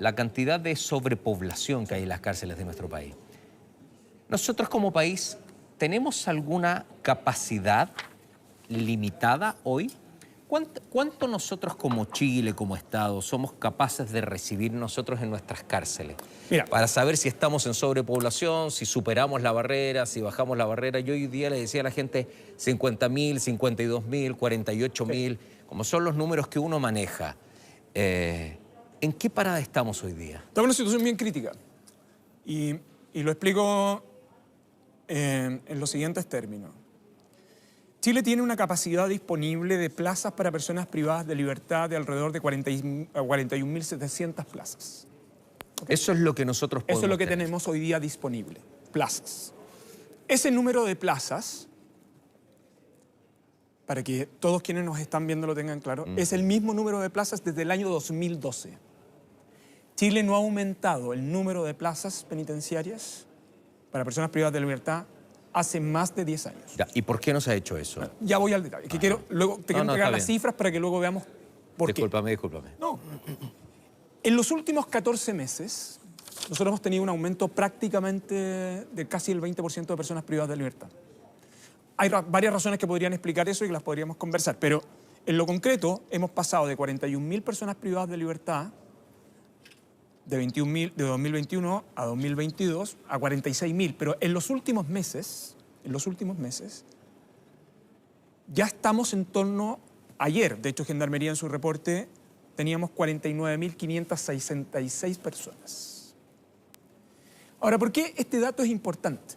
la cantidad de sobrepoblación que hay en las cárceles de nuestro país. Nosotros como país, ¿tenemos alguna capacidad limitada hoy? ¿Cuánto nosotros como Chile, como Estado, somos capaces de recibir nosotros en nuestras cárceles? Mira, para saber si estamos en sobrepoblación, si superamos la barrera, si bajamos la barrera. Yo hoy día le decía a la gente 50.000, 52.000, 48.000, como son los números que uno maneja. ¿En qué parada estamos hoy día? estamos en una situación bien crítica. Y lo explico en los siguientes términos. Chile tiene una capacidad disponible de plazas para personas privadas de libertad de alrededor de 41.700 plazas. ¿Okay? Eso es lo que nosotros podemos Eso es lo que tener. tenemos hoy día disponible, plazas. Ese número de plazas, para que todos quienes nos están viendo lo tengan claro, es el mismo número de plazas desde el año 2012. Chile no ha aumentado el número de plazas penitenciarias para personas privadas de libertad hace más de 10 años. Ya, ¿y por qué no se ha hecho eso? Bueno, ya voy al detalle. Que quiero entregar las cifras para que luego veamos por qué. Discúlpame. No. En los últimos 14 meses, nosotros hemos tenido un aumento prácticamente de casi el 20% de personas privadas de libertad. Hay varias razones que podrían explicar eso y que las podríamos conversar, pero en lo concreto hemos pasado de 41.000 personas privadas de libertad de 2021 a 2022 a 46.000, pero en los últimos meses, ya estamos en torno, ayer, de hecho Gendarmería en su reporte, teníamos 49.566 personas. Ahora, ¿por qué este dato es importante?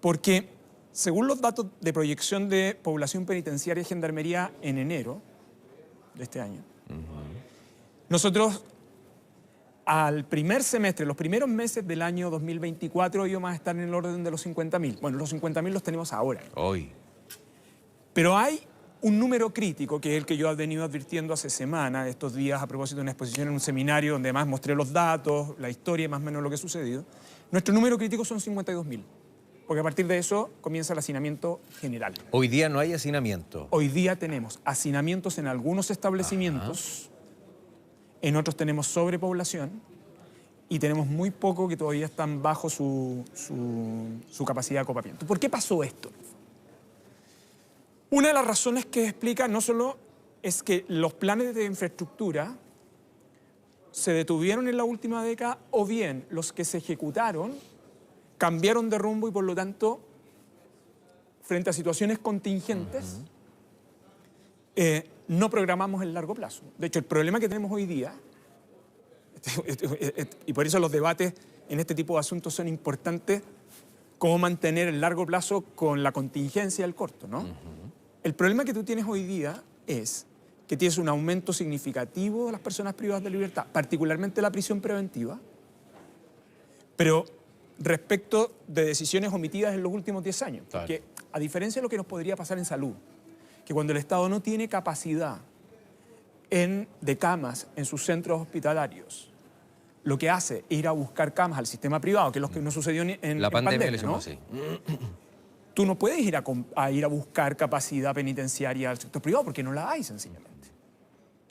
Porque según los datos de proyección de población penitenciaria de Gendarmería en enero de este año, nosotros al primer semestre, los primeros meses del año 2024 íbamos a estar en el orden de los 50.000. Bueno, los 50.000 los tenemos ahora. Hoy. Pero hay un número crítico, que es el que yo he venido advirtiendo hace semanas, estos días, a propósito de una exposición en un seminario donde además mostré los datos, la historia, más o menos lo que ha sucedido. Nuestro número crítico son 52.000, porque a partir de eso comienza el hacinamiento general. Hoy día no hay hacinamiento. Hoy día tenemos hacinamientos en algunos establecimientos, en otros tenemos sobrepoblación y tenemos muy poco que todavía están bajo su capacidad de acopamiento. ¿Por qué pasó esto? Una de las razones que explica no solo es que los planes de infraestructura se detuvieron en la última década, o bien los que se ejecutaron cambiaron de rumbo y por lo tanto, frente a situaciones contingentes, no programamos el largo plazo. De hecho, el problema que tenemos hoy día, y por eso los debates en este tipo de asuntos son importantes, cómo mantener el largo plazo con la contingencia del corto, ¿no? El problema que tú tienes hoy día es que tienes un aumento significativo de las personas privadas de libertad, particularmente la prisión preventiva, pero respecto de decisiones omitidas en los últimos 10 años. Claro. Porque a diferencia de lo que nos podría pasar en salud, que cuando el Estado no tiene capacidad de camas en sus centros hospitalarios, lo que hace es ir a buscar camas al sistema privado, que es lo que nos sucedió en La pandemia le ¿no? hicimos así. Tú no puedes ir a buscar capacidad penitenciaria al sector privado porque no la hay, sencillamente.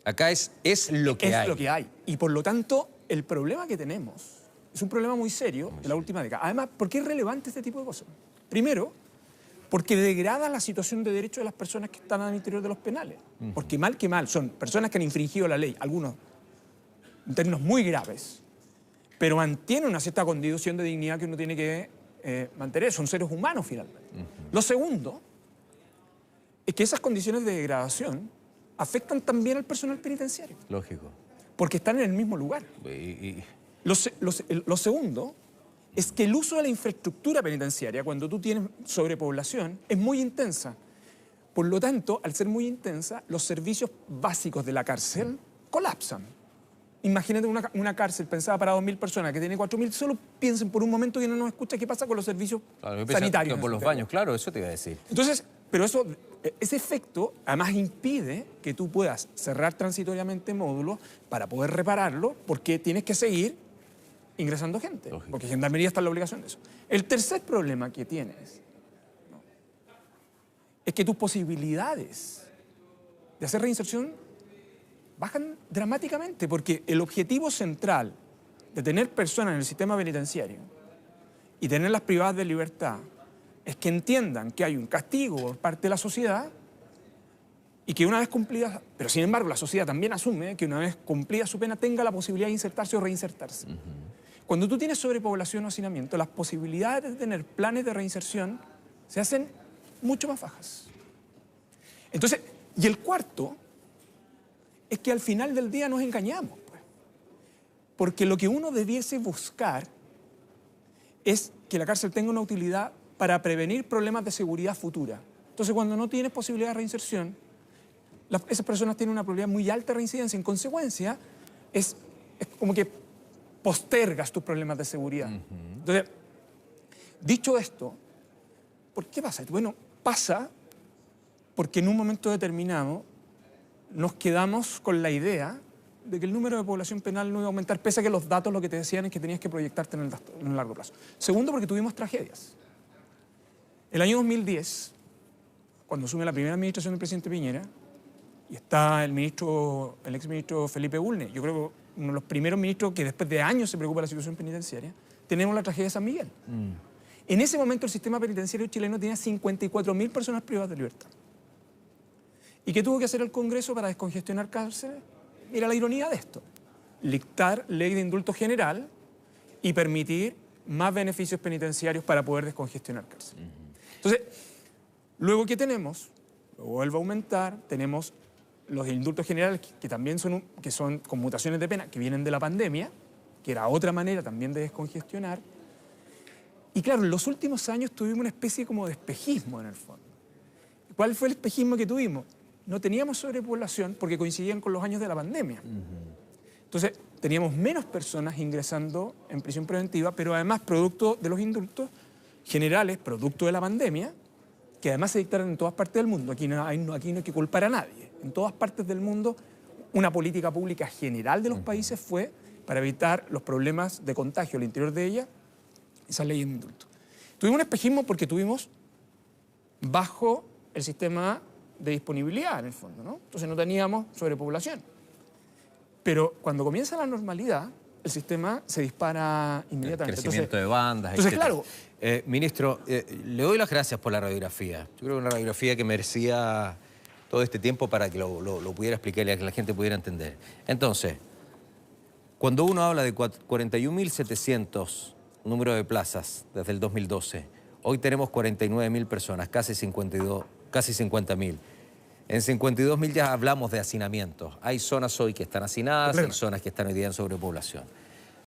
Acá es lo que hay. Es lo que hay. Y por lo tanto, el problema que tenemos es un problema muy serio de la última década. Además, ¿por qué es relevante este tipo de cosas? Primero, porque degrada la situación de derecho de las personas que están al interior de los penales. Porque mal que mal, son personas que han infringido la ley, algunos en términos muy graves, pero mantienen una cierta condición de dignidad que uno tiene que mantener. Son seres humanos, finalmente. Lo segundo es que esas condiciones de degradación afectan también al personal penitenciario. Lógico. Porque están en el mismo lugar. Lo segundo es que el uso de la infraestructura penitenciaria, cuando tú tienes sobrepoblación, es muy intensa. Por lo tanto, al ser muy intensa, los servicios básicos de la cárcel colapsan. Imagínate una cárcel pensada para 2.000 personas que tiene 4.000, solo piensen por un momento que no nos escucha qué pasa con los servicios sanitarios. Por los baños, claro, eso te iba a decir. Entonces, pero ese efecto además impide que tú puedas cerrar transitoriamente módulos para poder repararlo, porque tienes que seguir ingresando gente. Lógico. Porque Gendarmería está en la obligación de eso. El tercer problema que tienes, ¿no?, es que tus posibilidades de hacer reinserción bajan dramáticamente, porque el objetivo central de tener personas en el sistema penitenciario y tenerlas privadas de libertad es que entiendan que hay un castigo por parte de la sociedad y que una vez cumplida, pero sin embargo la sociedad también asume que una vez cumplida su pena tenga la posibilidad de insertarse o reinsertarse. Cuando tú tienes sobrepoblación o hacinamiento, las posibilidades de tener planes de reinserción se hacen mucho más bajas. Entonces, y el cuarto es que al final del día nos engañamos, pues. Porque lo que uno debiese buscar es que la cárcel tenga una utilidad para prevenir problemas de seguridad futura. Entonces, cuando no tienes posibilidad de reinserción, esas personas tienen una probabilidad muy alta de reincidencia. En consecuencia, es como que postergas tus problemas de seguridad. Entonces, dicho esto, ¿por qué pasa? Bueno, pasa porque en un momento determinado nos quedamos con la idea de que el número de población penal no iba a aumentar, pese a que los datos lo que te decían es que tenías que proyectarte en el largo plazo. Segundo, porque tuvimos tragedias. El año 2010, cuando asume la primera administración del presidente Piñera, y está el exministro Felipe Bulnes, yo creo que uno de los primeros ministros que después de años se preocupa de la situación penitenciaria, tenemos la tragedia de San Miguel. En ese momento el sistema penitenciario chileno tenía 54.000 personas privadas de libertad. ¿Y qué tuvo que hacer el Congreso para descongestionar cárceles? Mira la ironía de esto. Dictar ley de indulto general y permitir más beneficios penitenciarios para poder descongestionar cárceles. Entonces, luego ¿qué tenemos? Luego vuelve a aumentar, tenemos los indultos generales que también son conmutaciones de pena que vienen de la pandemia, que era otra manera también de descongestionar. Y claro, en los últimos años tuvimos una especie como de espejismo en el fondo. ¿Cuál fue el espejismo que tuvimos? No teníamos sobrepoblación porque coincidían con los años de la pandemia. Entonces, teníamos menos personas ingresando en prisión preventiva, pero además producto de los indultos generales, producto de la pandemia, que además se dictaron en todas partes del mundo. Aquí no hay que culpar a nadie. En todas partes del mundo, una política pública general de los países fue para evitar los problemas de contagio al interior de ella, esa ley de indulto. Tuvimos un espejismo porque tuvimos bajo el sistema de disponibilidad, en el fondo, ¿no? Entonces no teníamos sobrepoblación. Pero cuando comienza la normalidad, el sistema se dispara inmediatamente. El crecimiento de bandas, entonces, etcétera. Claro. Ministro, le doy las gracias por la radiografía. Yo creo que una radiografía que merecía todo este tiempo para que lo pudiera explicar y que la gente pudiera entender. Entonces, cuando uno habla de 41.700 número de plazas desde el 2012, hoy tenemos 49.000 personas, casi 50.000. En 52.000 ya hablamos de hacinamientos. Hay zonas hoy que están hacinadas, hay zonas que están hoy día en sobrepoblación.